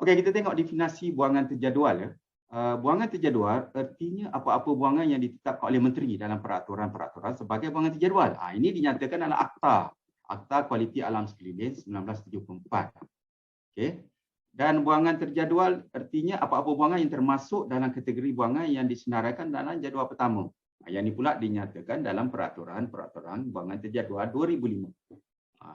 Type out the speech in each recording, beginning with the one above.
Okey, kita tengok definisi buangan terjadual ya. Buangan terjadual artinya apa-apa buangan yang ditetapkan oleh menteri dalam peraturan-peraturan sebagai buangan terjadual. Ini dinyatakan dalam Akta Kualiti Alam Sekeliling 1974. Okey. Dan buangan terjadual artinya apa-apa buangan yang termasuk dalam kategori buangan yang disenaraikan dalam jadual pertama. Yang ini pula dinyatakan dalam peraturan-peraturan buangan terjadual 2005.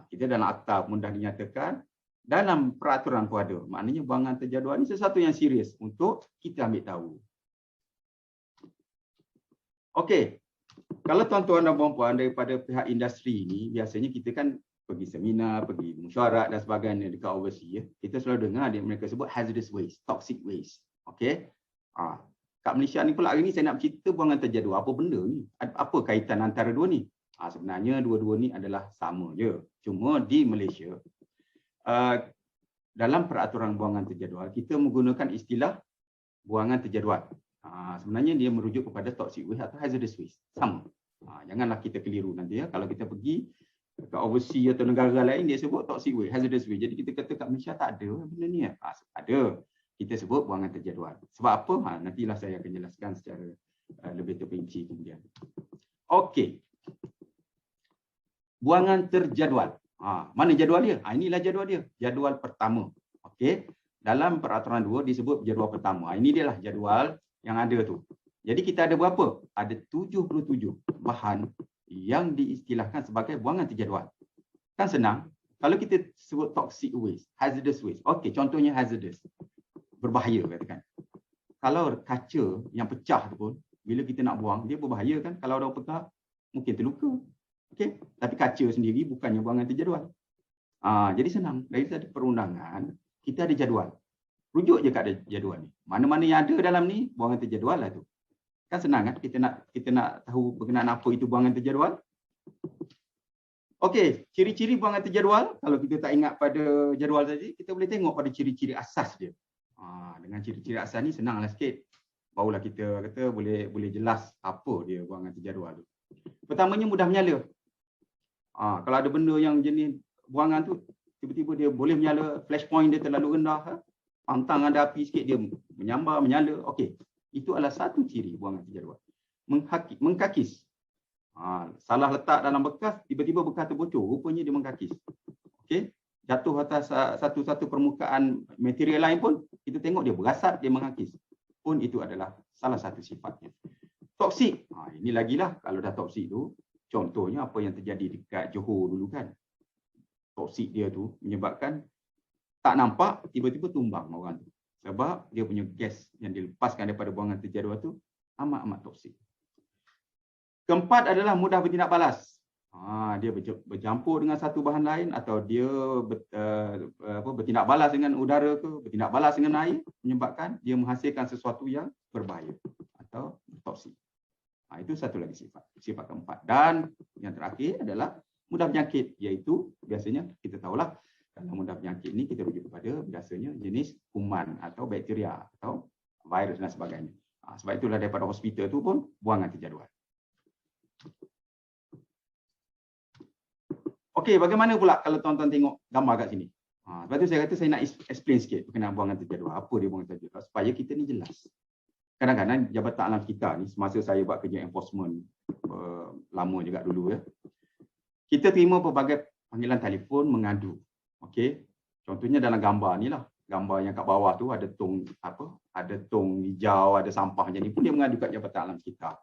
Kita dalam akta pun dah dinyatakan, dalam peraturan pun ada. Maknanya buangan terjadual ini sesuatu yang serius untuk kita ambil tahu. Okey, kalau tuan-tuan dan puan-puan daripada pihak industri ini, biasanya kita kan pergi seminar, pergi mesyuarat dan sebagainya dekat overseas. Kita selalu dengar mereka sebut hazardous waste, toxic waste. Okey. Kat Malaysia ni pula hari ni saya nak bercerita buangan terjadual. Apa benda ni? Apa kaitan antara dua ni? Sebenarnya dua-dua ni adalah sama je. Cuma di Malaysia, dalam peraturan buangan terjadual, kita menggunakan istilah buangan terjadual. Sebenarnya dia merujuk kepada toxic waste atau hazardous waste. Sama. Janganlah kita keliru nanti ya. Kalau kita pergi ke overseas atau negara lain, dia sebut toxic waste, hazardous waste. Jadi kita kata kat Malaysia tak ada benda ni ya. Ada. Kita sebut buangan terjadual. Sebab apa? Nantilah saya akan jelaskan secara lebih terperinci kemudian. Okey. Buangan terjadual. Mana jadual dia? Inilah jadual dia. Jadual pertama. Okey. Dalam peraturan 2 disebut jadual pertama. Ini dia lah jadual yang ada tu. Jadi kita ada berapa? Ada 77 bahan yang diistilahkan sebagai buangan terjadual. Kan senang. Kalau kita sebut toxic waste, hazardous waste. Okey, contohnya hazardous. Berbahaya katakan. Kalau kaca yang pecah tu pun, bila kita nak buang, dia berbahaya kan? Kalau orang pegang, mungkin terluka. Okey, tapi kaca sendiri bukannya buangan terjadual. Jadi senang. Dari satu perundangan, kita ada jadual. Rujuk je kat jadual ni. Mana-mana yang ada dalam ni, buangan terjadual lah tu. Kan senang kan? Kita nak tahu berkenaan apa itu buangan terjadual. Okey, ciri-ciri buangan terjadual, kalau kita tak ingat pada jadual tadi, kita boleh tengok pada ciri-ciri asas dia. Dengan ciri-ciri asas ni senanglah sikit. Barulah kita kata boleh jelas apa dia buangan terjadual tu. Pertamanya mudah menyala. Kalau ada benda yang jenis buangan tu, tiba-tiba dia boleh menyala, flash point dia terlalu rendah, pantang ada api sikit dia menyambar, menyala. Okey, itu adalah satu ciri buangan terjadual. Mengkakis. Salah letak dalam bekas, tiba-tiba bekas terbocor, rupanya dia mengkakis. Okey, jatuh atas satu-satu permukaan material lain pun, kita tengok dia berasap, dia mengakis. Pun itu adalah salah satu sifatnya. Toksik. Ini lagilah kalau dah toksik tu, contohnya apa yang terjadi dekat Johor dulu kan. Toksik dia tu menyebabkan tak nampak, tiba-tiba tumbang orang tu. Sebab dia punya gas yang dilepaskan daripada buangan terjadual tu amat-amat toksik. Keempat adalah mudah bertindak balas. Dia bercampur dengan satu bahan lain atau dia bertindak balas dengan udara ke, bertindak balas dengan air, menyebabkan dia menghasilkan sesuatu yang berbahaya atau toksik. Itu satu lagi sifat keempat. Dan yang terakhir adalah mudah berjangkit, iaitu biasanya kita tahulah kalau mudah berjangkit ni kita rujuk kepada biasanya jenis kuman atau bakteria atau virus dan sebagainya. Sebab itulah daripada hospital tu pun buangan terjadual. Okey, bagaimana pula kalau tuan-tuan tengok gambar kat sini? Sebab tu saya kata saya nak explain sikit berkenaan buangan terjadual. Apa dia buangan terjadual supaya kita ni jelas. Kadang-kadang Jabatan Alam Sekitar ni, semasa saya buat kerja enforcement lama juga dulu ya, kita terima pelbagai panggilan telefon mengadu. Okey, contohnya dalam gambar ni lah, gambar yang kat bawah tu ada tong ada tong hijau, ada sampah macam ni pun dia mengadu kat Jabatan Alam Sekitar.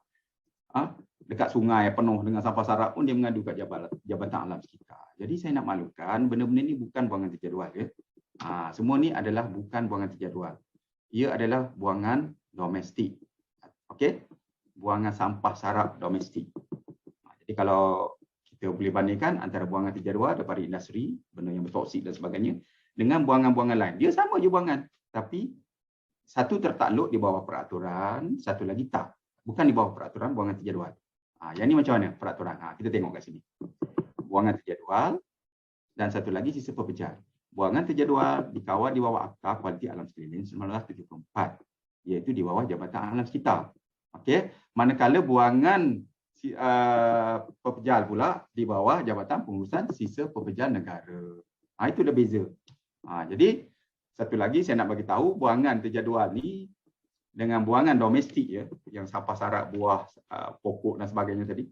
Dekat sungai penuh dengan sampah sarap pun dia mengadu kat Jabatan Alam Sekitar. Jadi saya nak maklumkan benda-benda ni bukan buangan terjadual ya. Semua ni adalah bukan buangan terjadual. Ia adalah buangan domestik. Okey? Buangan sampah sarap domestik. Jadi kalau kita boleh bandingkan antara buangan terjadual daripada industri, benda yang bertoksik dan sebagainya, dengan buangan-buangan lain. Dia sama je buangan, tapi satu tertakluk di bawah peraturan, satu lagi tak. Bukan di bawah peraturan buangan terjadual. Yang ni macam mana peraturan? Kita tengok kat sini. Buangan terjadual dan satu lagi sisa pepejal. Buangan terjadual dikawal di bawah Akta Kualiti Alam Sekeliling 1974, iaitu di bawah Jabatan Alam Sekitar. Okey, manakala buangan pepejal pula di bawah Jabatan Pengurusan Sisa Pepejal Negara. Itu dah beza. Jadi Satu lagi saya nak bagi tahu buangan terjadual ni dengan buangan domestik ya, yang sampah sarak, buah, pokok dan sebagainya tadi.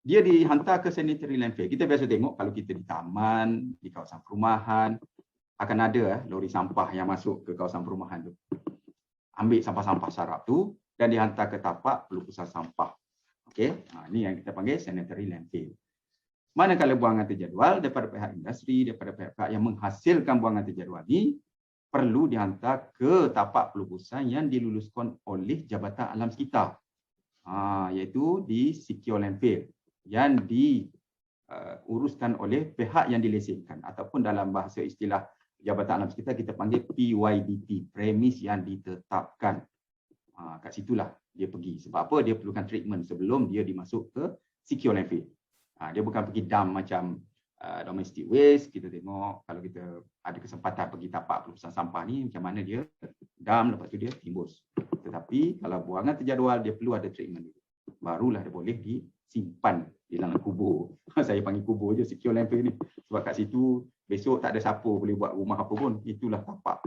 Dia dihantar ke sanitary landfill. Kita biasa tengok kalau kita di taman, di kawasan perumahan, akan ada lori sampah yang masuk ke kawasan perumahan tu. Ambil sampah-sampah sarap tu dan dihantar ke tapak pelupusan sampah. Okey, ini yang kita panggil sanitary landfill. Manakala buangan terjadual daripada pihak industri, daripada pihak yang menghasilkan buangan terjadual ni perlu dihantar ke tapak pelupusan yang diluluskan oleh Jabatan Alam Sekitar. Iaitu di secure landfill yang diuruskan oleh pihak yang dilesenkan ataupun dalam bahasa istilah Jabatan Alam Sekitar kita panggil PYDT, premis yang ditetapkan. Kat situlah dia pergi. Sebab apa? Dia perlukan treatment sebelum dia dimasuk ke secure landfill. Dia bukan pergi dump macam domestic waste. Kita tengok kalau kita ada kesempatan pergi tapak pelupusan sampah ni, macam mana dia dump, lepas tu dia timbus. Tetapi kalau buangan terjadual, dia perlu ada treatment dulu. Barulah dia boleh disimpan di dalam kubur. Saya panggil kubur je secure landfill ni. Sebab kat situ besok tak ada siapa boleh buat rumah apa pun. Itulah tapak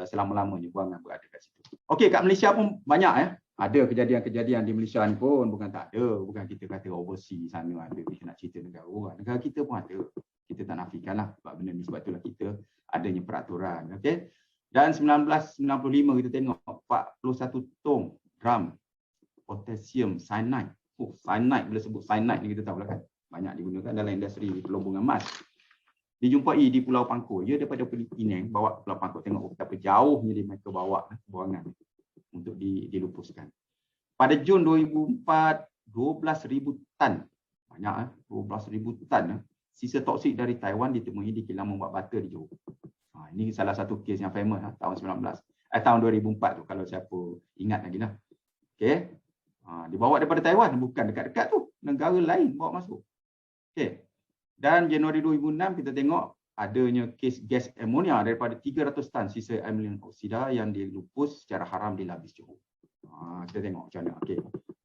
selama-lamanya buangan berada kat situ. Okey, kat Malaysia pun banyak ya. Ada kejadian-kejadian di Malaysia ni pun, bukan tak ada. Bukan kita kata overseas sana ada, kita nak cerita negara orang. Negara kita pun ada. Kita tak nafikan lah sebab benda ni. Sebab itulah kita adanya peraturan. Okey. Dan 1995 kita tengok 41 tong drum potassium cyanide. Cyanide, bila sebut cyanide ni kita tahu lah kan. Banyak digunakan dalam industri pelubungan emas. Dijumpai di Pulau Pangkor. Dia daripada Penang bawa Pulau Pangkor. Tengok betapa jauhnya dia mereka bawa buangan untuk dilupuskan. Pada Jun 2004, 12,000 tan. Banyak 12,000 tan. Sisa toksik dari Taiwan ditemui di kilang membuat bata di Johor. Ini salah satu kes yang famous tahun 2004 tu, kalau siapa ingat lagi lah. Okey. Dibawa daripada Taiwan, bukan dekat-dekat tu, negara lain bawa masuk. Okey. Dan Januari 2006 kita tengok adanya kes gas amonia daripada 300 tan sisa amilan oksida yang dilupus secara haram di Labis Johor. Kita tengok macam mana. Okey.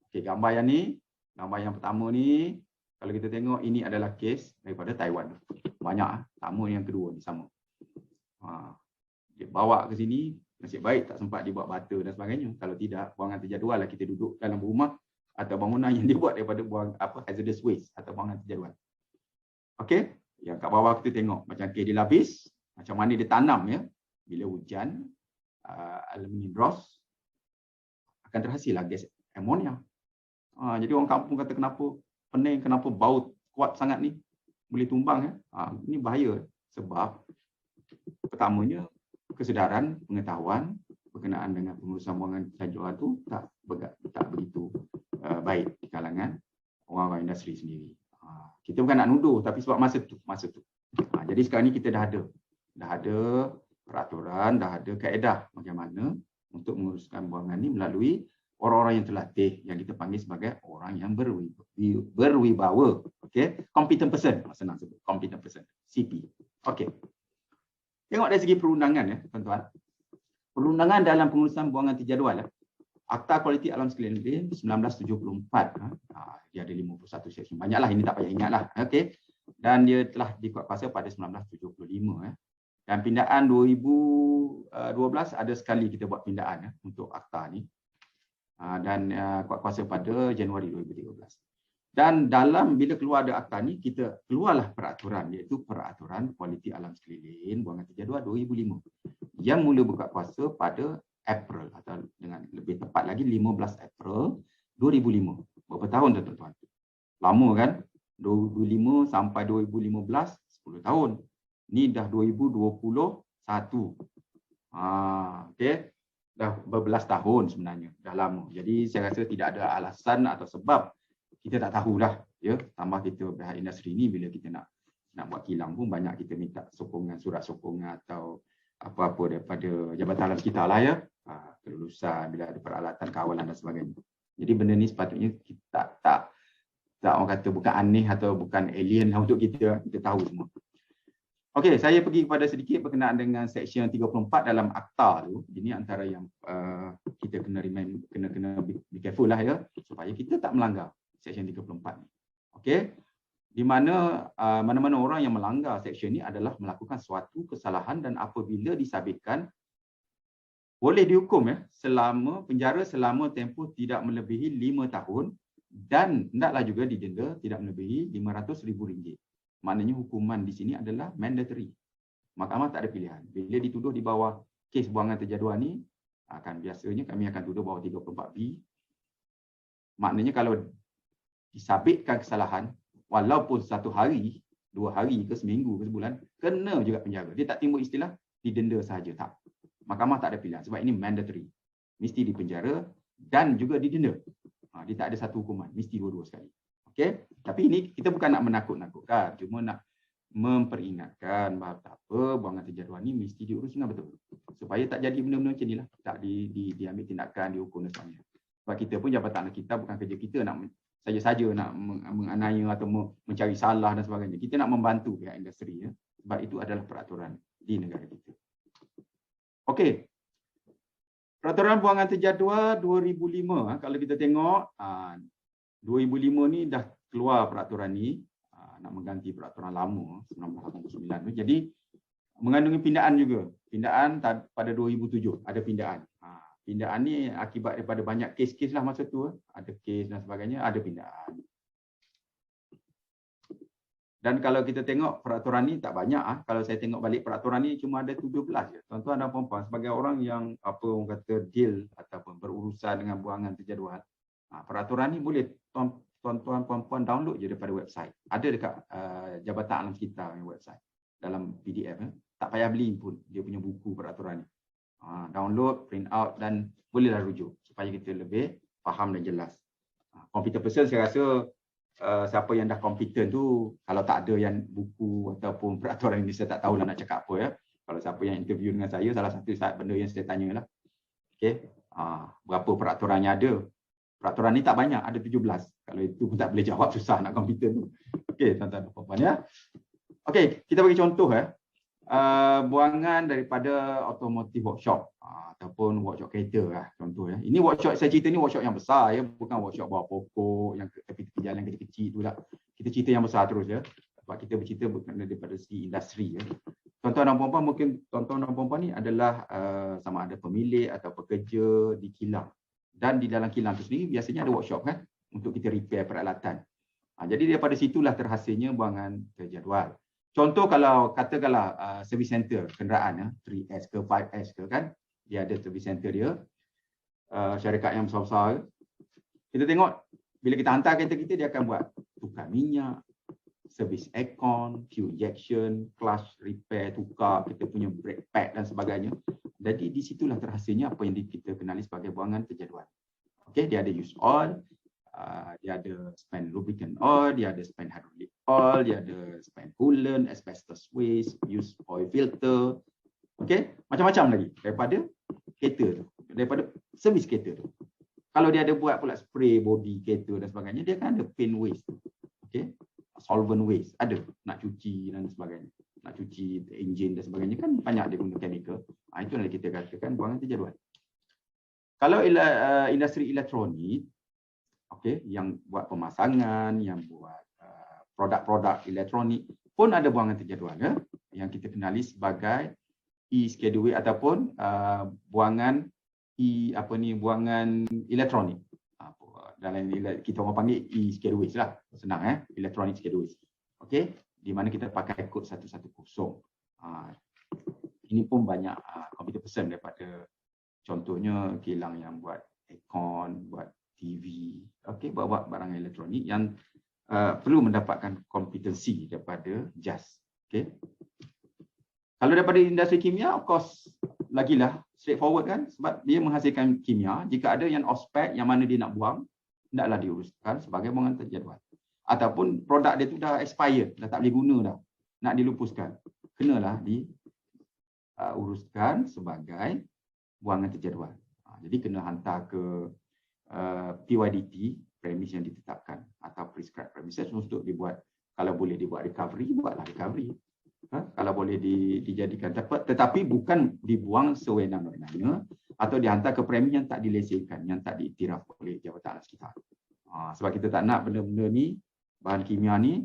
Okey, gambar yang ni, gambar yang pertama ni, kalau kita tengok ini adalah kes daripada Taiwan. Banyak, sama yang kedua ni sama. Dia bawa ke sini, nasib baik tak sempat dibuat bata dan sebagainya. Kalau tidak, buangan terjadual lah kita duduk dalam rumah atau bangunan yang dibuat daripada buang hazardous waste atau buangan terjadual. Okey, yang kat bawah kita tengok macam kes dia lapis, macam mana dia tanam ya. Bila hujan, aluminium dross akan terhasillah gas amonia. Jadi orang kampung kata kenapa pening, kenapa bau kuat sangat ni, boleh tumbang ya. Ini bahaya sebab pertamanya kesedaran, pengetahuan berkenaan dengan pengurusan buangan terjadual tu tak begitu baik di kalangan orang-orang industri sendiri. Kita bukan nak nuduh, tapi sebab masa tu. Jadi sekarang ni kita dah ada peraturan, dah ada kaedah bagaimana untuk menguruskan buangan ni melalui orang-orang yang terlatih, yang kita panggil sebagai orang yang berwibawa. Okey, competent person, senang sebut, competent person, CP. Okey. Tengok dari segi perundangan ya, tuan-tuan. Perundangan dalam pengurusan buangan terjadual ya. Akta Kualiti Alam Sekeliling 1974. Dia ada 51 seksyen. Banyaklah, ini tak payah ingatlah. Okey. Dan dia telah dikuatkuasa pada 1975 ya. Dan pindaan 2012 ada sekali kita buat pindaan ya, untuk akta ni. Dan kuatkuasa pada Januari 2013. Dan dalam bila keluar ada akta ni, kita keluarlah peraturan, iaitu Peraturan Kualiti Alam Sekeliling Buangan Terjadual 2005 yang mula berkuatkuasa pada April atau dengan lebih tepat lagi 15 April 2005. Berapa tahun dah tuan-tuan? Lama kan? 2005 sampai 2015, 10 tahun. Ni dah 2021. Okey. Dah berbelas tahun sebenarnya, dah lama. Jadi saya rasa tidak ada alasan atau sebab kita tak tahulah ya. Tambah kita pihak industri ni bila kita nak buat kilang pun banyak kita minta sokongan, surat sokongan atau apa-apa daripada Jabatan Alam Sekitar lah ya. Kelulusan, bila ada peralatan, kawalan dan sebagainya. Jadi benda ni sepatutnya kita tak orang kata bukan aneh atau bukan alien lah untuk kita tahu semua. Okey, saya pergi kepada sedikit berkenaan dengan seksyen 34 dalam akta tu. Ini antara yang kita kena be careful lah ya, supaya kita tak melanggar seksyen 34 ni. Okey. di mana mana-mana orang yang melanggar seksyen ini adalah melakukan suatu kesalahan dan apabila disabitkan boleh dihukum penjara selama tempoh tidak melebihi 5 tahun dan hendaklah juga didenda tidak melebihi RM500,000. Maknanya hukuman di sini adalah mandatory. Mahkamah tak ada pilihan. Bila dituduh di bawah kes buangan terjadual ni, biasanya kami akan tuduh bawah 34B. Maknanya kalau disabitkan kesalahan, walaupun 1 hari, 2 hari ke seminggu ke sebulan, kena juga penjara. Dia tak timbul istilah didenda sahaja, tak. Mahkamah tak ada pilihan sebab ini mandatory. Mesti dipenjara dan juga didenda. Dia tak ada satu hukuman, mesti dua-dua sekali. Okey? Tapi ini kita bukan nak menakut-nakutkan, cuma nak memperingatkan bahawa tak apa, buangan terjadual ni mesti diurus dengan betul. Supaya tak jadi benda-benda macam inilah, tak diambil tindakan, dihukum dan sebagainya. Sebab kita pun jabatan kita bukan kerja kita nak saja-saja nak menganiaya atau mencari salah dan sebagainya. Kita nak membantu pihak industri, sebab itu adalah peraturan di negara kita. Okey. Peraturan buangan terjadual 2005, kalau kita tengok 2005 ni dah keluar peraturan ni, nak mengganti peraturan lama 1989 tu. Jadi mengandungi pindaan juga. Pindaan pada 2007 ada pindaan. Pindaan ni akibat daripada banyak kes-kes lah masa tu. Ada kes dan sebagainya, ada pindaan. Dan kalau kita tengok peraturan ni tak banyak. Kalau saya tengok balik peraturan ni cuma ada 17 je. Tuan-tuan dan puan-puan, sebagai orang yang orang kata deal ataupun berurusan dengan buangan terjadual, peraturan ni boleh tuan-tuan puan-puan download je daripada website. Ada dekat Jabatan Alam Sekitar punya website dalam PDF. Tak payah beli pun dia punya buku peraturan ni. Download, print out dan bolehlah rujuk supaya kita lebih faham dan jelas. Computer person saya rasa siapa yang dah kompeten tu, kalau tak ada yang buku ataupun peraturan ini saya tak tahulah nak cakap apa ya. Kalau siapa yang interview dengan saya, salah satu benda yang saya tanyalah. Okey, berapa peraturan yang ada? Peraturan ni tak banyak, ada 17. Kalau itu pun tak boleh jawab, susah nak kompeten tu. Okey, tuan-tuan dan puan-puan ya. Okey, kita bagi contoh buangan daripada automotive workshop ataupun workshop kereta lah contoh ya. Ini workshop saya cerita ni workshop yang besar ya, bukan workshop bawah pokok yang tepi-tepi jalan kecil-kecil tu lah. Kita cerita yang besar terus ya. Sebab kita bercerita bukan daripada segi industri ya. Tuan-tuan dan puan-puan, mungkin tuan-tuan dan puan-puan ni adalah sama ada pemilik atau pekerja di kilang. Dan di dalam kilang tu sendiri biasanya ada workshop kan untuk kita repair peralatan. Jadi daripada situlah terhasilnya buangan terjadual. Contoh kalau katakanlah service center kenderaan 3S ke 5S ke kan, dia ada service center dia, syarikat yang besar-besar. Kita tengok bila kita hantar kereta kita, dia akan buat tukar minyak, service aircon, fuel injection, clutch repair, tukar kita punya brake pad dan sebagainya. Jadi di situlah terhasilnya apa yang kita kenali sebagai buangan terjadual. Okey, dia ada use oil, dia ada spend lubricant oil, dia ada spend hydraulic oil, dia ada spend coolant, asbestos waste, use oil filter. Okey, macam-macam lagi daripada kereta tu, daripada servis kereta tu. Kalau dia ada buat pula spray body kereta dan sebagainya, dia kan ada paint waste. Okey, solvent waste ada, nak cuci dan sebagainya. Nak cuci enjin dan sebagainya kan banyak dia guna chemical. Itu yang kita katakan buangan terjadual. Kalau industri elektronik, okey, yang buat pemasangan, yang buat produk-produk elektronik pun ada buangan terjadual ya, yang kita kenali sebagai e-schedule ataupun buangan buangan elektronik. Dalam kita orang panggil e-schedule lah, senang electronic schedule. Okey, di mana kita pakai kod 110. Ini pun banyak computer person daripada contohnya kilang yang buat aircon, buat TV, okey, buat barang elektronik yang perlu mendapatkan kompetensi daripada JAS. Okey. Kalau daripada industri kimia, of course, lagilah straightforward kan, sebab dia menghasilkan kimia. Jika ada yang off-spec yang mana dia nak buang, hendaklah diuruskan sebagai buangan terjadual. Ataupun produk dia tu dah expired, dah tak boleh guna dah, nak dilupuskan, kenalah diuruskan sebagai buangan terjadual. Jadi kena hantar ke PYDT, premis yang ditetapkan, atau prescribed premises untuk dibuat. Kalau boleh dibuat recovery, buatlah recovery. Kalau boleh dijadikan dapat, tetapi bukan dibuang sewenang-wenangnya atau dihantar ke premi yang tak dilesenkan, yang tak diiktiraf oleh Jabatan Alam Sekitar. Sebab kita tak nak benda-benda ni, bahan kimia ni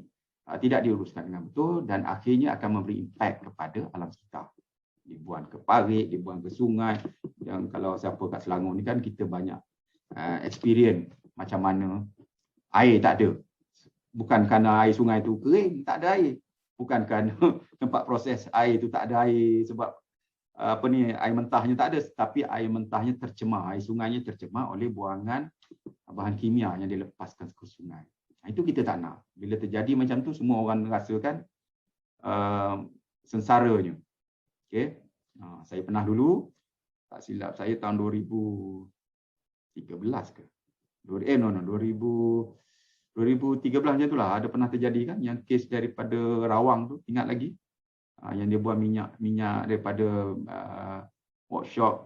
tidak diuruskan dengan betul dan akhirnya akan memberi impak kepada alam sekitar. Dibuang ke parit, dibuang ke sungai. Yang kalau siapa kat Selangor ni kan kita banyak experience macam mana air tak ada. Bukan kerana air sungai tu kering, tak ada air. Bukan kerana tempat proses air tu tak ada air sebab air mentahnya tak ada, tapi air mentahnya tercemar, air sungainya tercemar oleh buangan bahan kimia yang dilepaskan ke sungai. Itu kita tak nak. Bila terjadi macam tu, semua orang rasakan sengsaranya. Okay. Saya pernah dulu, tak silap saya tahun 2013 ke? 2013 macam itulah, ada pernah terjadi kan yang kes daripada Rawang tu, ingat lagi? Yang dia buang minyak daripada workshop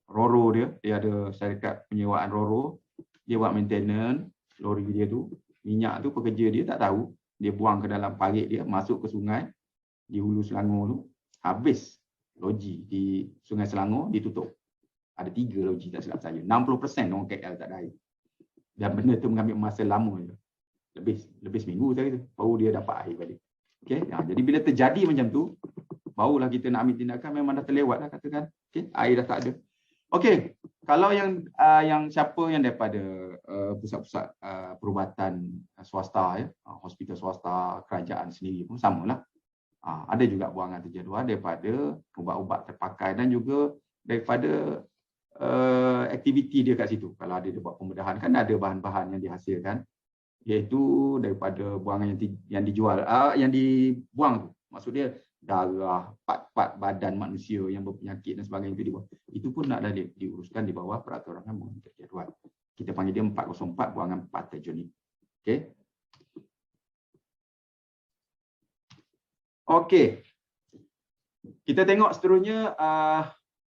Roro dia ada syarikat penyewaan Roro, dia buat maintenance lori dia tu, minyak tu pekerja dia tak tahu, dia buang ke dalam parit dia, masuk ke sungai di hulu Selangor tu, habis loji di Sungai Selangor ditutup. Ada 3 loji tak silap saya. 60% orang KL tak ada air. Dan benda tu mengambil masa lama je. Lebih seminggu tadi tu baru dia dapat air balik. Okey, jadi bila terjadi macam tu, barulah kita nak ambil tindakan, memang dah terlewat dah katakan. Okey, air dah tak ada. Okey, kalau yang siapa yang daripada pusat-pusat perubatan swasta ya, hospital swasta, kerajaan sendiri pun samalah. Ada juga buangan terjadual daripada ubat-ubat terpakai dan juga daripada aktiviti dia kat situ. Kalau ada dia buat pembedahan kan ada bahan-bahan yang dihasilkan, iaitu daripada buangan yang dijual, yang dibuang tu. Maksud dia darah, part-part badan manusia yang berpenyakit dan sebagainya itu dibuang. Itu pun nak diuruskan di bawah peraturan buangan terjadual. Kita panggil dia 404 buangan patogenik. Okey. Okey. Kita tengok seterusnya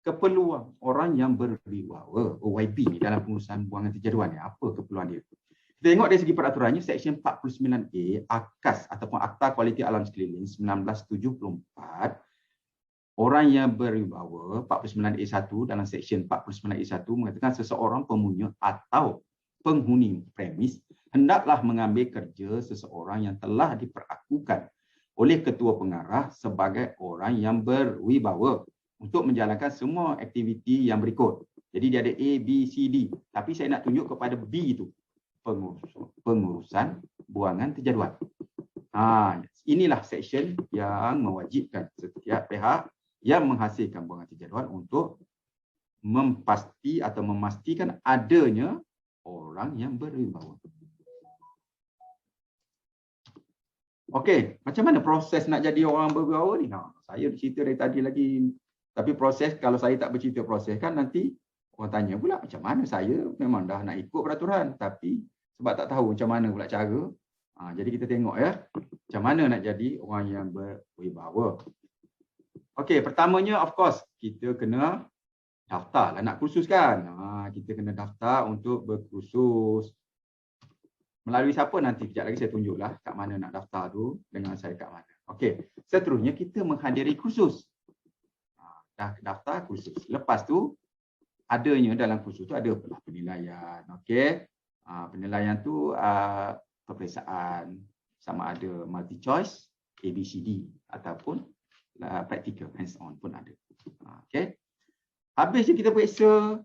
keperluan orang yang berwibawa, OYB ni dalam pengurusan buangan terjadual ni. Apa keperluan dia? Kita tengok dari segi peraturannya, Seksyen 49A AKAS ataupun Akta Kualiti Alam Sekeliling 1974, orang yang berwibawa, 49A1 dalam Seksyen 49A1 mengatakan seseorang pemunya atau penghuni premis hendaklah mengambil kerja seseorang yang telah diperakukan oleh ketua pengarah sebagai orang yang berwibawa untuk menjalankan semua aktiviti yang berikut. Jadi dia ada A, B, C, D. Tapi saya nak tunjuk kepada B itu. Pengurusan buangan terjadual. Inilah seksyen yang mewajibkan setiap pihak yang menghasilkan buangan terjadual untuk mempasti atau memastikan adanya orang yang berwibawa. Okey, macam mana proses nak jadi orang berwibawa ni? Saya cerita dari tadi lagi. Tapi proses, kalau saya tak bercerita proses kan nanti orang tanya pula macam mana saya memang dah nak ikut peraturan. Tapi sebab tak tahu macam mana pula cara. Jadi kita tengok ya, macam mana nak jadi orang yang berwibawa. Okey, pertamanya of course kita kena daftar lah nak kursus kan. Kita kena daftar untuk berkursus. Melalui siapa nanti kejap lagi saya tunjuklah kat mana nak daftar tu dengan syarikat mana. Okey, seterusnya kita menghadiri kursus. Dah daftar kursus. Lepas tu adanya dalam kursus tu ada penilaian. Okey. Penilaian tu peperiksaan sama ada multi choice, ABCD ataupun practical hands on pun ada. Okey. Habis je kita periksa,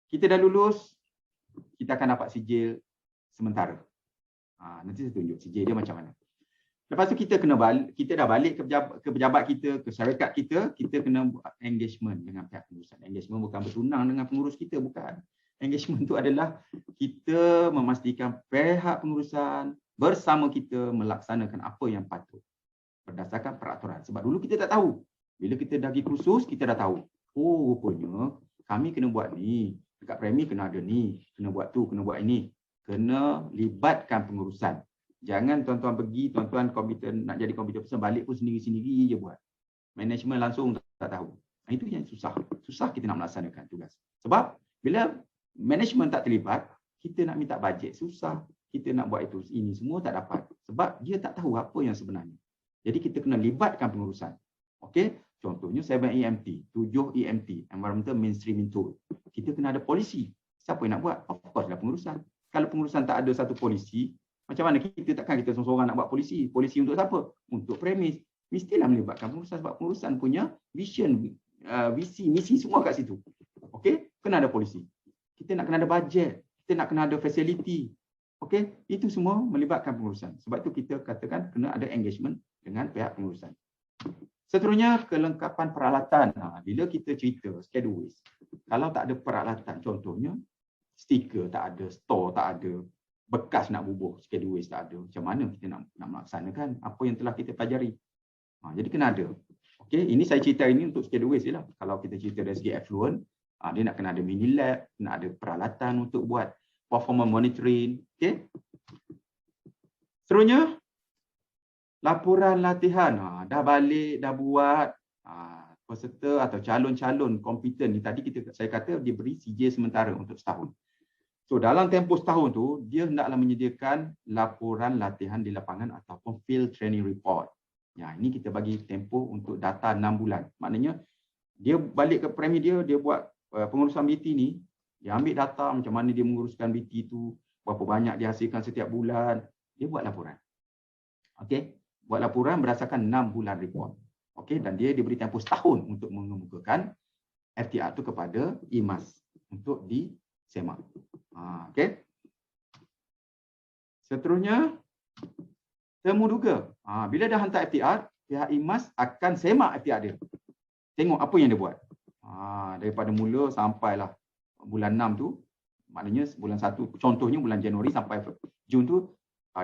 kita dah lulus, kita akan dapat sijil sementara. Nanti saya tunjuk sijil dia macam mana. Lepas tu kita dah balik ke pejabat kita, ke syarikat kita kena buat engagement dengan pihak pengurusan. Engagement bukan bertunang dengan pengurus kita, bukan. Engagement itu adalah kita memastikan pihak pengurusan bersama kita melaksanakan apa yang patut berdasarkan peraturan. Sebab dulu kita tak tahu. Bila kita dah pergi kursus, kita dah tahu. Oh, rupanya kami kena buat ni. Dekat premi kena ada ni. Kena buat tu, kena buat ini. Kena libatkan pengurusan. Jangan tuan-tuan pergi, tuan-tuan nak jadi komputer person, balik pun sendiri-sendiri je buat. Management langsung tak tahu. Itu yang susah. Susah kita nak melaksanakan tugas. Sebab bila management tak terlibat, kita nak minta bajet susah. Kita nak buat itu, ini semua tak dapat. Sebab dia tak tahu apa yang sebenarnya. Jadi kita kena libatkan pengurusan. Okey? Contohnya 7 EMT, 7 EMT, Environmental Mainstreaming Tool. Kita kena ada polisi. Siapa yang nak buat? Of course lah pengurusan. Kalau pengurusan tak ada satu polisi, Macam mana kita takkan kita seorang-seorang nak buat polisi? Polisi untuk siapa? Untuk premis. Mestilah melibatkan pengurusan sebab pengurusan punya vision, visi, misi semua kat situ. Okey, kena ada polisi. Kita nak kena ada bajet, kita nak kena ada facility. Okey, itu semua melibatkan pengurusan. Sebab itu kita katakan kena ada engagement dengan pihak pengurusan. Seterusnya, kelengkapan peralatan. Bila kita cerita schedule waste, kalau tak ada peralatan, contohnya stiker tak ada, store tak ada, bekas nak bubuh schedule waste tak ada, macam mana kita nak melaksanakan apa yang telah kita pelajari? Jadi kena ada. Okey, ini saya cerita ini untuk schedule waste lah. Kalau kita cerita dari segi effluent, dia nak kena ada mini lab, nak ada peralatan untuk buat performance monitoring. Okey. Seterusnya, laporan latihan. Dah balik, dah buat, peserta atau calon-calon kompeten ni tadi saya kata diberi CJ sementara untuk setahun. So dalam tempoh setahun tu dia hendaklah menyediakan laporan latihan di lapangan ataupun field training report. Ya, ini kita bagi tempoh untuk data 6 bulan. Maknanya dia balik ke premi dia buat pengurusan BT ni, dia ambil data macam mana dia menguruskan BT tu, berapa banyak dia hasilkan setiap bulan, dia buat laporan. Okey, buat laporan berdasarkan 6 bulan report. Okey, dan dia diberi tempoh setahun untuk mengemukakan FTR tu kepada IMAS untuk disemak. Okey. Seterusnya, temuduga. Bila dah hantar FTR, pihak IMAS akan semak FTR dia. Tengok apa yang dia buat. Daripada mula sampailah bulan 6 tu, maknanya bulan 1, contohnya bulan Januari sampai Jun tu,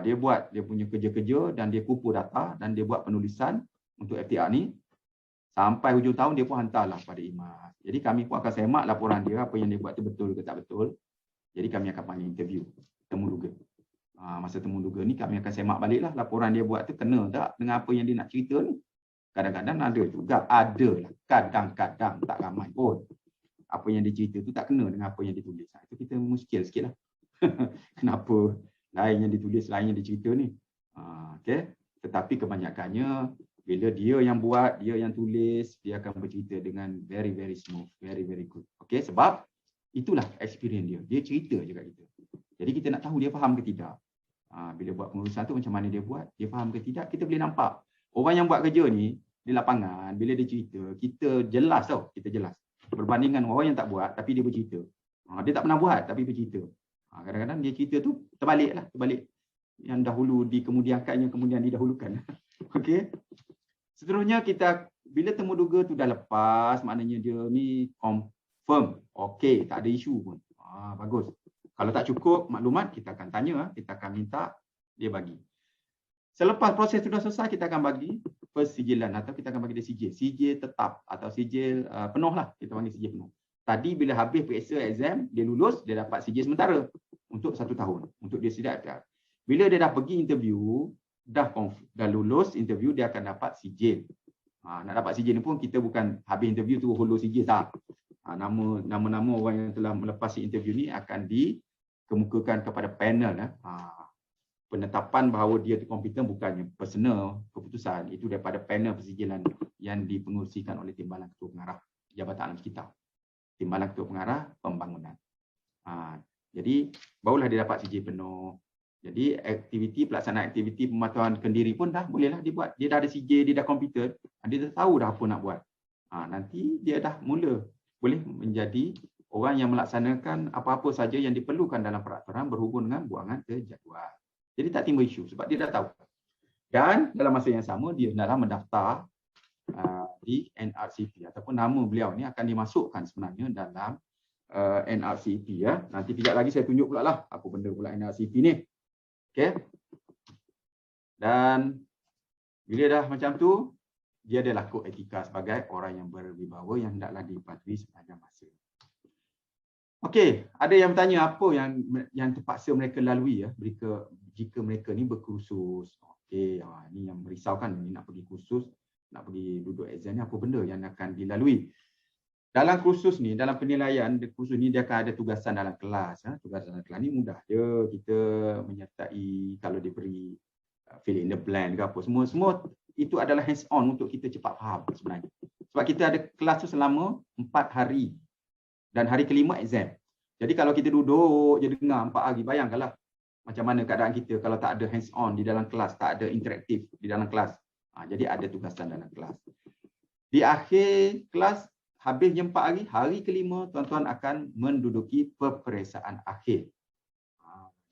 dia buat dia punya kerja-kerja dan dia kumpul data dan dia buat penulisan untuk FTR ni. Sampai hujung tahun dia pun hantarlah pada IMAS. Jadi kami pun akan semak laporan dia, apa yang dia buat tu betul ke tak betul. Jadi kami akan panggil interview, temuduga. Masa temuduga ni kami akan semak baliklah laporan dia buat tu kena tak dengan apa yang dia nak cerita ni. Kadang-kadang ada juga, adalah. Kadang-kadang, tak ramai pun. Apa yang dia cerita tu tak kena dengan apa yang dia tulis. Itu kita muskil sikit lah. Kenapa lain yang ditulis, lain yang dia cerita ni. Okay. Tetapi kebanyakannya, bila dia yang buat, dia yang tulis, dia akan bercerita dengan very, very smooth, very, very good. Okay, sebab itulah experience dia. Dia cerita je kat kita. Jadi kita nak tahu dia faham ke tidak. Bila buat pengurusan tu macam mana dia buat, dia faham ke tidak, kita boleh nampak. Orang yang buat kerja ni, di lapangan, bila dia cerita, kita jelas tau, kita jelas. Berbandingkan orang yang tak buat, tapi dia bercerita. Dia tak pernah buat, tapi bercerita. Kadang-kadang dia cerita tu terbalik. Yang dahulu dikemudiankan, yang kemudian didahulukan. Okey. Seterusnya kita, bila temuduga tu dah lepas, maknanya dia ni confirm. Okey, tak ada isu pun. Bagus. Kalau tak cukup maklumat, kita akan tanya, kita akan minta dia bagi. Selepas proses sudah selesai, kita akan bagi persijilan atau kita akan bagi dia sijil. Sijil tetap atau sijil penuh lah. Kita panggil sijil penuh. Tadi bila habis periksa exam, dia lulus, dia dapat sijil sementara untuk 1 tahun. Untuk dia sidat FTR. Bila dia dah pergi interview, dah lulus interview, dia akan dapat sijil. Nak dapat sijil ni pun kita bukan habis interview tu hulur sijil, tak. Nama-nama orang yang telah melepasi interview ni akan dikemukakan kepada panel. Penetapan bahawa dia tu kompeten bukannya personal keputusan, itu daripada panel persijilan yang dipengerusikan oleh Timbalan Ketua Pengarah Jabatan Alam Sekitar, Timbalan Ketua Pengarah Pembangunan. Jadi barulah dia dapat sijil penuh. Jadi pelaksanaan aktiviti pemantauan kendiri pun dah bolehlah dia buat. Dia dah ada CJ, dia dah komputer, dia dah tahu dah apa nak buat. Nanti dia dah mula boleh menjadi orang yang melaksanakan apa-apa saja yang diperlukan dalam peraturan berhubung dengan buangan ke jadual. Jadi tak timbul isu sebab dia dah tahu. Dan dalam masa yang sama dia hendaklah mendaftar di NRCP ataupun nama beliau ni akan dimasukkan sebenarnya dalam NRCP ya. Nanti kejap lagi saya tunjuk pula lah apa benda pula NRCP ni. Okey. Dan bila dah macam tu, dia adalah kod etika sebagai orang yang berwibawa yang hendaklah dipatuhi sepanjang masa. Okey, ada yang bertanya apa yang terpaksa mereka lalui ya, jika mereka ni berkursus. Okey, ini yang merisaukan, ni nak pergi kursus, nak pergi duduk exam ni, apa benda yang akan dilalui. Dalam kursus ni, dalam penilaian kursus ni dia akan ada tugasan dalam kelas. Tugasan dalam kelas ni mudah je, kita menyertai kalau diberi fill in the blank ke apa, semua itu adalah hands on untuk kita cepat faham sebenarnya. Sebab kita ada kelas tu selama 4 hari dan hari kelima exam. Jadi kalau kita duduk je dengar 4 hari, bayangkanlah macam mana keadaan kita kalau tak ada hands on di dalam kelas, tak ada interaktif di dalam kelas. Jadi ada tugasan dalam kelas. Di akhir kelas, habisnya 4 hari, hari kelima tuan-tuan akan menduduki peperiksaan akhir.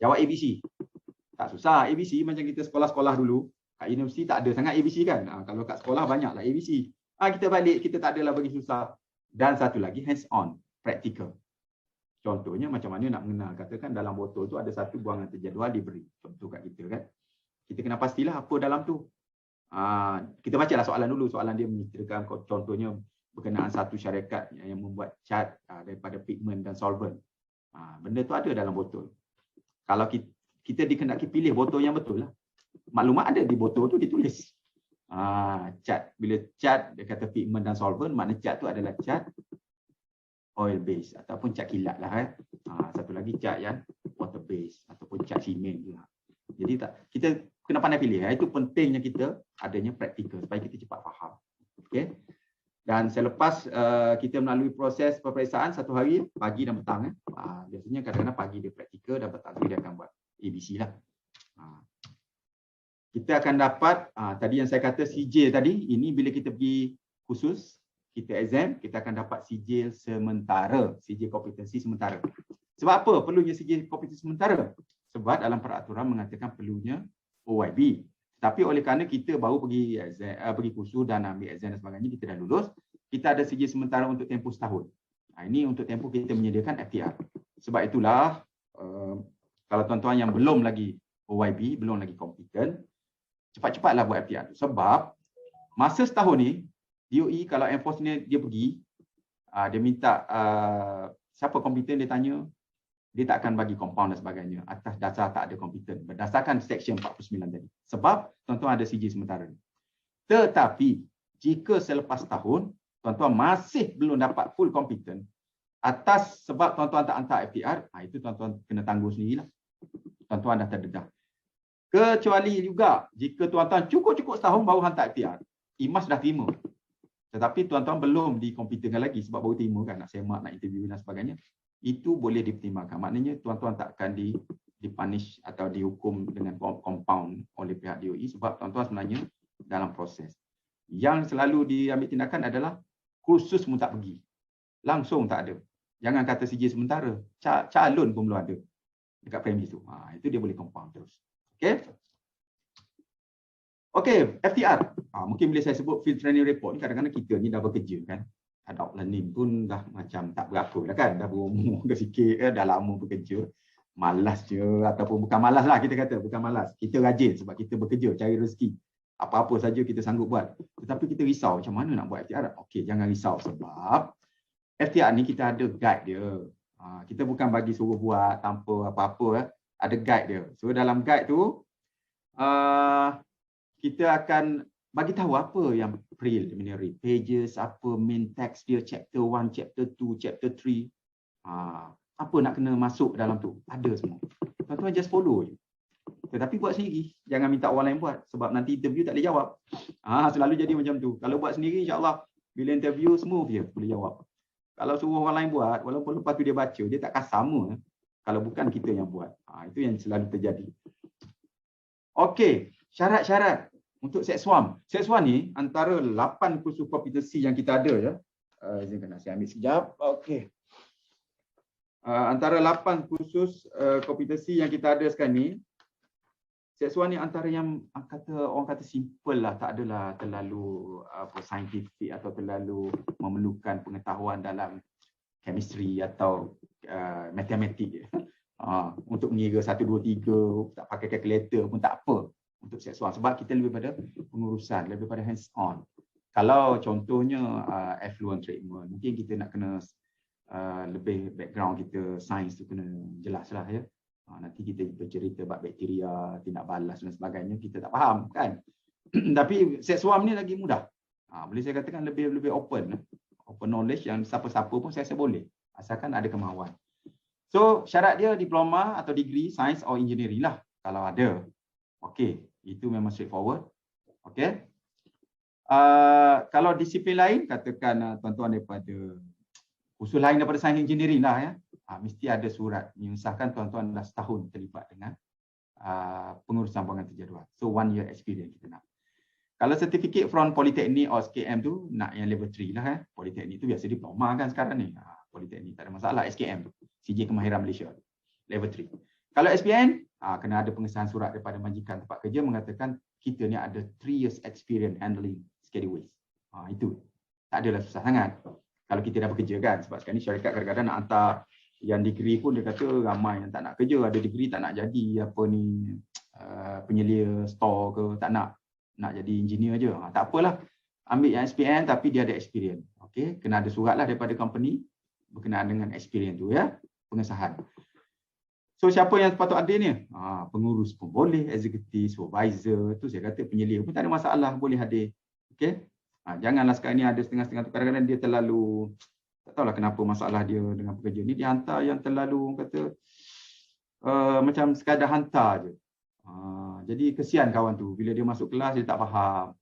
Jawab ABC. Tak susah ABC macam kita sekolah-sekolah dulu. Kat universiti tak ada sangat ABC kan. Kalau kat sekolah banyaklah ABC. Kita balik, kita tak adalah bagi susah. Dan satu lagi hands on, practical. Contohnya macam mana nak mengenal. Katakan dalam botol tu ada satu buangan terjadual diberi. Contoh kat kita kan. Kita kena pastilah apa dalam tu. Kita bacalah soalan dulu. Soalan dia menceritakan contohnya berkenaan satu syarikat yang membuat cat daripada pigment dan solvent. Benda tu ada dalam botol. Kalau kita dikehendaki pilih botol yang betul lah. Maklumat ada di botol tu ditulis. Cat. Bila cat dia kata pigment dan solvent, makna cat tu adalah cat oil base ataupun cat kilat lah kan. Satu lagi cat yang water base ataupun cat simen juga. Jadi kita kena pandai pilih. Itu pentingnya kita adanya praktikal supaya kita cepat faham. Okey. Dan selepas kita melalui proses peperiksaan satu hari, pagi dan petang. Biasanya kadang-kadang pagi dia praktikal dan petang dia akan buat ABC lah. Kita akan dapat, tadi yang saya kata sijil tadi, ini bila kita pergi khusus, kita exam, kita akan dapat sijil sementara, sijil kompetensi sementara. Sebab apa perlunya sijil kompetensi sementara? Sebab dalam peraturan mengatakan perlunya OYB. Tapi oleh kerana kita baru pergi exam, pergi kursus dan ambil exam dan sebagainya, kita dah lulus, kita ada sijil sementara untuk tempoh setahun. Ini untuk tempoh kita menyediakan FTR. Sebab itulah, kalau tuan-tuan yang belum lagi OYB, belum lagi kompeten, cepat-cepatlah buat FTR. Sebab masa setahun ni, DOE kalau enforce ni dia pergi, dia minta siapa kompeten dia tanya, dia tak akan bagi compound dan sebagainya atas dasar tak ada kompeten berdasarkan Seksyen 49 tadi. Sebab tuan-tuan ada sijil sementara. Tetapi jika selepas tahun tuan-tuan masih belum dapat full kompeten atas sebab tuan-tuan tak hantar FTR, itu tuan-tuan kena tanggung sendirilah. Tuan-tuan dah terdedah. Kecuali juga jika tuan-tuan cukup-cukup setahun baru hantar FTR, IMAS dah terima. Tetapi tuan-tuan belum dikompetenkan lagi sebab baru terima kan, nak semak, nak interview dan sebagainya. Itu boleh dipertimbangkan. Maknanya tuan-tuan tak akan dipunish atau dihukum dengan compound oleh pihak DOE sebab tuan-tuan sebenarnya dalam proses. Yang selalu diambil tindakan adalah kursus pun tak pergi. Langsung tak ada. Jangan kata sijil sementara. Calon pun belum ada dekat premis tu. Itu dia boleh compound terus. Okey. Okey, FTR. Mungkin bila saya sebut field training report ni, kadang-kadang kita ni dah bekerja kan. Adult learning pun dah macam tak berapa dah kan. Dah berumur dah sikit, dah lama bekerja. Malas je ataupun bukan malas lah kita kata. Bukan malas. Kita rajin sebab kita bekerja, cari rezeki. Apa-apa saja kita sanggup buat. Tetapi kita risau macam mana nak buat FTR. Okey, jangan risau sebab FTR ni kita ada guide dia. Kita bukan bagi suruh buat tanpa apa-apa. Ada guide dia. So dalam guide tu, kita akan bagi tahu apa yang preliminary pages, apa main text dia, chapter 1, chapter 2, chapter 3. Apa nak kena masuk dalam tu. Ada semua. Tuan-tuan just follow je. Tetapi buat sendiri. Jangan minta orang lain buat. Sebab nanti interview tak boleh jawab. Selalu jadi macam tu. Kalau buat sendiri, insyaAllah bila interview smooth je boleh jawab. Kalau suruh orang lain buat, walaupun lepas tu dia baca, dia takkan sama kalau bukan kita yang buat. Itu yang selalu terjadi. Okey, syarat-syarat untuk SEC1. SEC1 ni antara 8 kursus kompetensi yang kita ada ya. Izinkan saya ambil sekejap. Okey. Antara 8 kursus kompetensi yang kita ada sekarang ni, SEC1 ni antara yang orang kata simple lah, tak adalah terlalu scientific atau terlalu memerlukan pengetahuan dalam chemistry atau matematik. Untuk mengira 1, 2, 3, tak pakai calculator pun tak apa untuk SEC1 sebab kita lebih pada pengurusan, lebih pada hands on. Kalau contohnya effluent treatment, mungkin kita nak kena lebih background kita sains tu kena jelas lah ya. Nanti kita bercerita bab bakteria, tindak balas dan sebagainya, kita tak faham kan. Tapi SEC1 ni lagi mudah. Boleh saya katakan lebih open knowledge yang siapa-siapa pun saya rasa boleh asalkan ada kemahuan. So syarat dia diploma atau degree sains atau engineering lah kalau ada. Okey, itu memang straightforward. Okey. Kalau disiplin lain, katakan tuan-tuan daripada usul lain daripada sains engineering lah ya. Mesti ada surat menyusahkan tuan-tuan dah setahun terlibat dengan pengurusan buangan terjadual. So 1 year experience kita nak. Kalau sertifikat from Politeknik or SKM tu nak yang level 3 lah. Politeknik tu biasa diploma kan sekarang ni. Politeknik tak ada masalah. SKM tu, CJ Kemahiran Malaysia, level 3. Kalau SPN, kena ada pengesahan surat daripada majikan tempat kerja mengatakan kita ni ada 3 years experience handling schedule waste. Itu tak adalah susah sangat kalau kita dah bekerja kan. Sebab sekarang ni syarikat kadang-kadang nak hantar yang degree pun dia kata ramai yang tak nak kerja, ada degree tak nak jadi apa ni penyelia store ke, tak nak jadi engineer je. Tak apalah, ambil yang SPN tapi dia ada experience. Okey, kena ada surat lah daripada company berkenaan dengan experience tu ya, pengesahan. So siapa yang patut ada ni? Pengurus pun boleh, executive, supervisor, tu saya kata penyelia pun tak ada masalah, boleh hadir. Okey. Janganlah sekarang ni ada setengah-setengah tu, kadang-kadang dia terlalu, tak tahulah kenapa masalah dia dengan pekerja ni, dia hantar yang terlalu kata macam sekadar hantar je. Jadi kesian kawan tu, bila dia masuk kelas dia tak faham.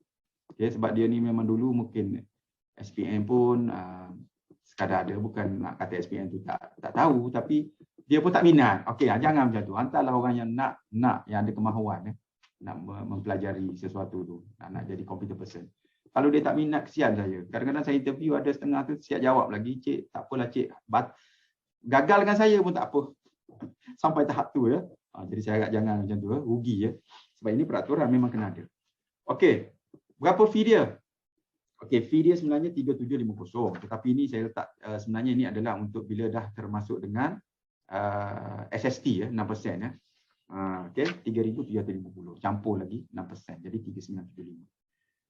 Okay, sebab dia ni memang dulu mungkin SPM pun sekadar ada, bukan nak kata SPM tu tak tahu, tapi dia pun tak minat. Okey, jangan macam tu. Hantarlah orang yang nak yang ada kemahuan nak mempelajari sesuatu tu, nak jadi computer person. Kalau dia tak minat, kesian saya. Kadang-kadang saya interview ada setengah tu siap jawab lagi, cik, tak apalah cik, gagalkan saya pun tak apa. Sampai tahap tu ya. Jadi saya agak jangan macam tu, rugi ya. Sebab ini peraturan memang kena ada. Okey, berapa fee dia? Okey, fee dia sebenarnya 3750. Tetapi ini saya letak sebenarnya ini adalah untuk bila dah termasuk dengan SST ya, 6% ya. Okey, 3750. Campur lagi 6%. Jadi 3975.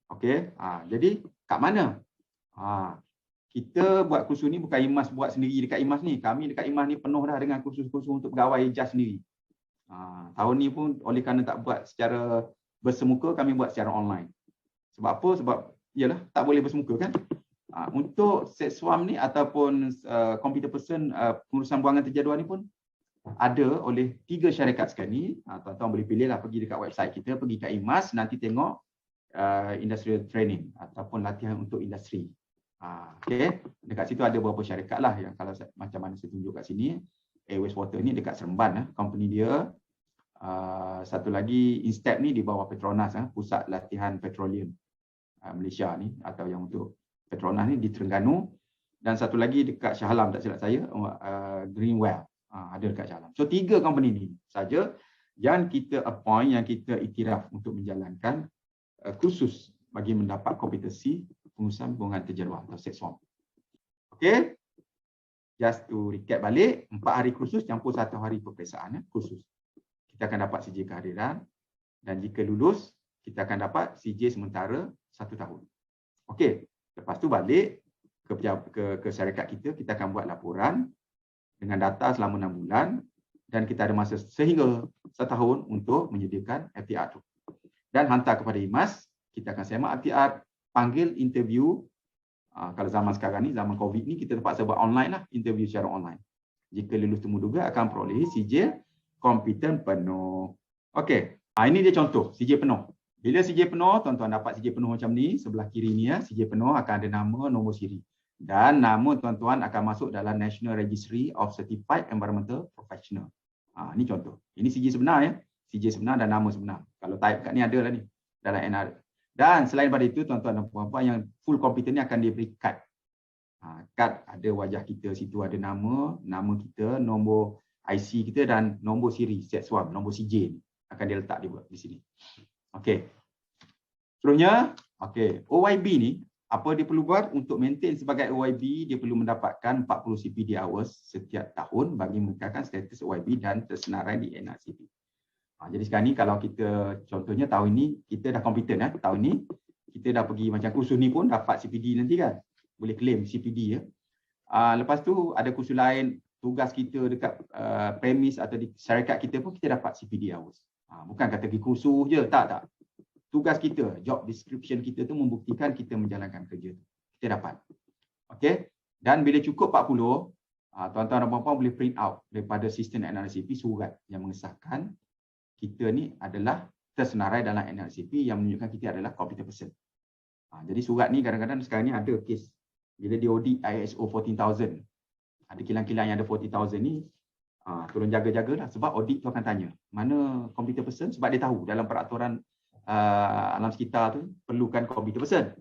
Okey, jadi kat mana? Kita buat kursus ni bukan IMAS buat sendiri dekat IMAS ni. Kami dekat IMAS ni penuh dah dengan kursus-kursus untuk pegawai just sendiri. Tahun ni pun oleh kerana tak buat secara bersemuka, kami buat secara online. Sebab apa? Sebab yalah tak boleh bersemuka kan. Untuk SETSWAM ni ataupun computer person pengurusan buangan terjadual ni pun ada oleh 3 syarikat sekarang ni. Tuan-tuan boleh pilih lah, pergi dekat website kita, pergi kat IMAS, nanti tengok industrial training ataupun latihan untuk industri. Okay. Dekat situ ada beberapa syarikat lah yang kalau macam mana saya tunjuk kat sini. Wastewater ni dekat Seremban, company dia. Satu lagi Instep ni di bawah Petronas, pusat latihan petroleum Malaysia ni, atau yang untuk Petronas ni di Terengganu. Dan satu lagi dekat Shah Alam, tak silap saya, Greenwell, ada dekat Shah Alam. So 3 company ni saja yang kita appoint, yang kita iktiraf untuk menjalankan kursus bagi mendapat kompetensi pengurusan buangan terjadual atau SETSWAM. Okey. Just to recap balik, 4 hari kursus campur 1 hari peperiksaan kursus. Kita akan dapat CJ kehadiran dan jika lulus, kita akan dapat CJ sementara 1 tahun. Okey. Lepas tu balik ke syarikat kita akan buat laporan dengan data selama 6 bulan dan kita ada masa sehingga 1 tahun untuk menyediakan FTR tu. Dan hantar kepada IMAS, kita akan semak FTR, panggil interview. Kalau zaman sekarang ni, zaman COVID ni, kita terpaksa buat online lah, interview secara online. Jika lulus temu duga akan perolehi CJ kompeten penuh. Okey, ini dia contoh CJ penuh. Bila CJ penuh, tuan-tuan dapat CJ penuh macam ni, sebelah kiri ni ya, CJ penuh akan ada nama, nombor siri. Dan nama tuan-tuan akan masuk dalam National Registry of Certified Environmental Professional. Ini contoh. Ini CJ sebenar ya. CJ sebenar dan nama sebenar. Kalau type kat ni ada lah ni, dalam NR. Dan selain pada itu, tuan-tuan dan puan-puan yang full komputer ni akan diberi kad. Kad ada wajah kita, situ ada nama kita, nombor IC kita dan nombor siri SETSWAM, nombor CJ ni akan diletak di sini. Okey. Seterusnya, okey, OYB ni apa dia perlu buat untuk maintain sebagai OYB? Dia perlu mendapatkan 40 CPD hours setiap tahun bagi mengekalkan status OYB dan tersenarai di NRCP. Jadi sekarang ni kalau kita contohnya tahun ni kita dah kompeten tahun ni kita dah pergi macam kursus ni pun dapat CPD nanti kan. Boleh claim CPD ya. Lepas tu ada kursus lain, tugas kita dekat premis atau di syarikat kita pun kita dapat CPD hours. Bukan kata pergi kursus je, tak. Tugas kita, job description kita tu membuktikan kita menjalankan kerja tu. Kita dapat. Okey. Dan bila cukup 40, tuan-tuan dan puan-puan boleh print out daripada sistem NRCP surat yang mengesahkan kita ni adalah tersenarai dalam NRCP yang menunjukkan kita adalah competent person. Jadi surat ni kadang-kadang sekarang ni ada kes. Bila dia audit ISO 14000, ada kilang-kilang yang ada 40000 ni, Tolong jaga-jagalah sebab audit tu akan tanya mana computer person, sebab dia tahu dalam peraturan alam sekitar tu perlukan computer person.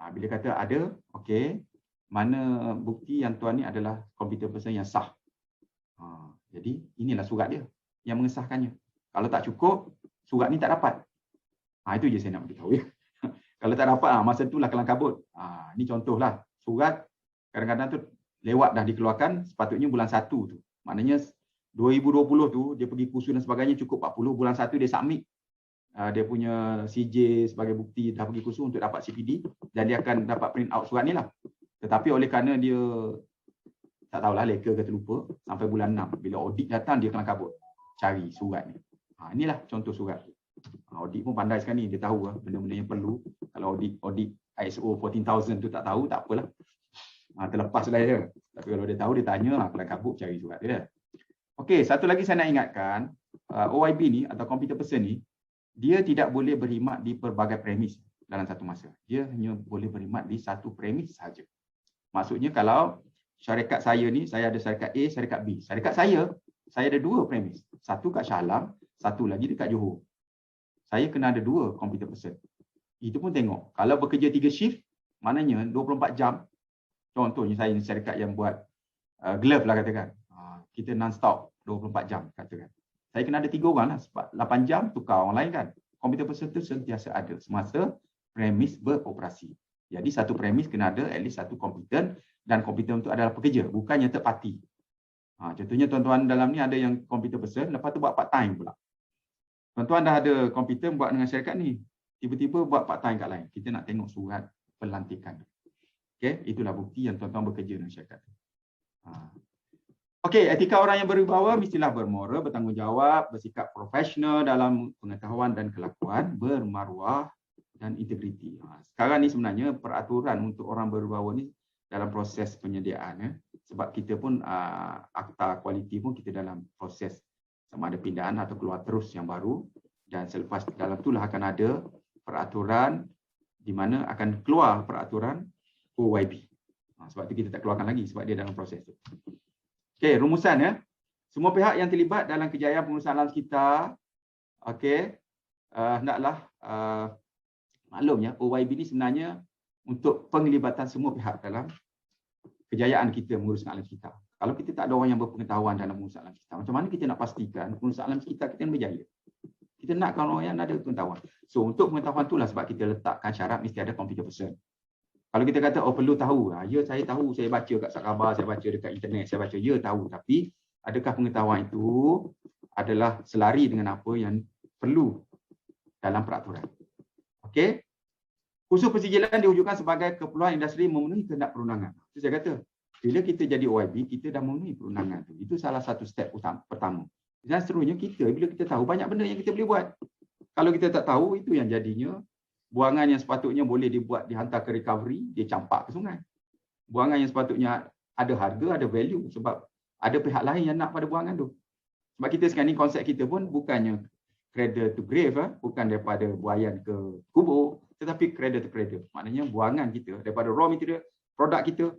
Bila kata ada, okey, mana bukti yang tuan ni adalah computer person yang sah. Jadi inilah surat dia yang mengesahkannya. Kalau tak cukup, surat ni tak dapat. Itu je saya nak beritahu ya. Kalau tak dapat, masa itulah kelang kabut. Ini contohlah surat kadang-kadang tu lewat dah dikeluarkan, sepatutnya bulan 1 tu. Maknanya 2020 tu dia pergi kursus dan sebagainya, cukup 40, bulan 1 dia submit dia punya CJ sebagai bukti dah pergi kursus untuk dapat CPD, dan dia akan dapat print out surat ni lah. Tetapi oleh kerana dia tak tahulah leka ke terlupa, sampai bulan 6 bila audit datang dia kelang kabut cari surat ni. Inilah contoh surat. Audit pun pandai sekarang ni, dia tahu benda-benda yang perlu. Kalau audit ISO 14000 tu tak tahu, tak apalah. Terlepas lah dia. Tapi kalau dia tahu, dia tanya, kelang kabut cari surat dia. Okey, satu lagi saya nak ingatkan, OYB ni atau computer person ni, dia tidak boleh berkhidmat di pelbagai premis dalam satu masa. Dia hanya boleh berkhidmat di satu premis sahaja. Maksudnya kalau syarikat saya ni, saya ada syarikat A, syarikat B. Syarikat saya ada 2 premis. Satu kat Shah Alam, satu lagi dekat Johor. Saya kena ada 2 computer person. Itu pun tengok. Kalau bekerja 3 shift, maknanya 24 jam. Contohnya saya ni syarikat yang buat glove lah katakan. Kita non-stop 24 jam katakan. Saya kena ada 3 orang lah sebab 8 jam tukar orang lain kan. Computer person tu sentiasa ada semasa premis beroperasi. Jadi satu premis kena ada at least satu komputer, dan komputer itu adalah pekerja, bukannya third party. Contohnya tuan-tuan dalam ni ada yang computer person, lepas tu buat part time pula. Tuan-tuan dah ada komputer buat dengan syarikat ni, tiba-tiba buat part time kat lain. Kita nak tengok surat pelantikan. Okey, itulah bukti yang tuan-tuan bekerja dengan syarikat. Okey, etika orang yang berwibawa mestilah bermoral, bertanggungjawab, bersikap profesional dalam pengetahuan dan kelakuan, bermaruah dan integriti. Sekarang ni sebenarnya peraturan untuk orang berwibawa ni dalam proses penyediaan. Sebab kita pun akta kualiti pun kita dalam proses sama ada pindahan atau keluar terus yang baru, dan selepas dalam itulah akan ada peraturan di mana akan keluar peraturan OYB. Sebab itu kita tak keluarkan lagi sebab dia dalam proses tu. Okey, rumusan ya. Semua pihak yang terlibat dalam kejayaan pengurusan alam sekitar, okey, hendaklah maklumnya OYB ni sebenarnya untuk penglibatan semua pihak dalam kejayaan kita menguruskan alam sekitar. Kalau kita tak ada orang yang berpengetahuan dalam pengurusan alam sekitar, macam mana kita nak pastikan pengurusan alam sekitar kita berjaya? Kita nakkan orang yang ada pengetahuan. So untuk pengetahuan itulah sebab kita letakkan syarat mesti ada computer person. Kalau kita kata, perlu tahu. Ya, saya tahu. Saya baca kat surat khabar, saya baca dekat internet, saya baca. Ya, tahu. Tapi, adakah pengetahuan itu adalah selari dengan apa yang perlu dalam peraturan? Okey. Kursus persijilan diwujudkan sebagai keperluan industri memenuhi kehendak perundangan. Itu saya kata, bila kita jadi OYB, kita dah memenuhi perundangan. Itu salah satu step pertama. Dan seterusnya, bila kita tahu, banyak benda yang kita boleh buat. Kalau kita tak tahu, itu yang jadinya buangan yang sepatutnya boleh dibuat, dihantar ke recovery, dia campak ke sungai. Buangan yang sepatutnya ada harga, ada value sebab ada pihak lain yang nak pada buangan tu. Sebab kita sekarang ni konsep kita pun bukannya cradle to grave, bukan daripada buayan ke kubur, tetapi cradle to cradle. Maknanya buangan kita daripada raw material, produk kita,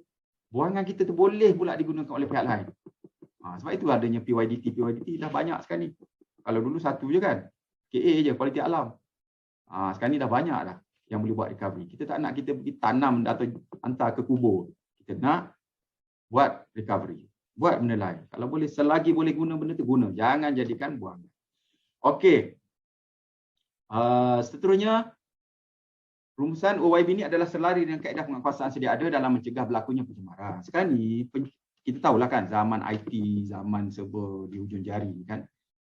buangan kita tu boleh pula digunakan oleh pihak lain. Sebab itu adanya PYDT dah banyak sekarang ni. Kalau dulu satu je kan, KA je, kualiti alam. Sekarang ni dah banyak dah yang boleh buat recovery. Kita tak nak kita pergi tanam atau hantar ke kubur. Kita nak buat recovery. Buat benda lain. Kalau boleh, selagi boleh guna benda tu, guna. Jangan jadikan buangan. Okey. Seterusnya, rumusan OYB ni adalah selari dengan kaedah penguasaan sedia ada dalam mencegah berlakunya pencemaran. Sekarang ni, kita tahulah kan, zaman IT, zaman serba di hujung jari kan.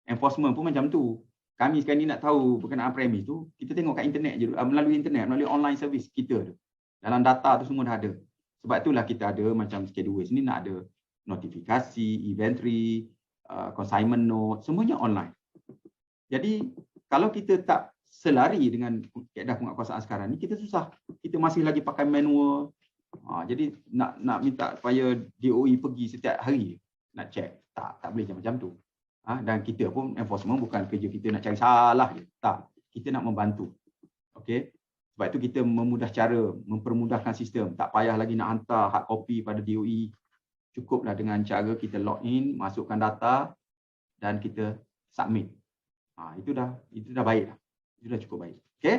Enforcement pun macam tu. Kami sekarang ni nak tahu berkenaan premis tu, kita tengok kat internet je, melalui internet, melalui online service kita tu. Dalam data tu semua dah ada. Sebab itulah kita ada macam schedule ni nak ada notifikasi, inventory, consignment note, semuanya online. Jadi kalau kita tak selari dengan kaedah penguasaan sekarang ni, kita susah. Kita masih lagi pakai manual. Jadi nak minta supaya DOE pergi setiap hari nak check. Tak boleh macam tu. Dan kita pun enforcement bukan kerja kita nak cari salah je. Tak, kita nak membantu. Okey. Sebab itu kita mempermudahkan sistem. Tak payah lagi nak hantar hard copy pada DOE. Cukuplah dengan cara kita login, masukkan data dan kita submit. Itu dah baik dah. Itu dah cukup baik. Okey.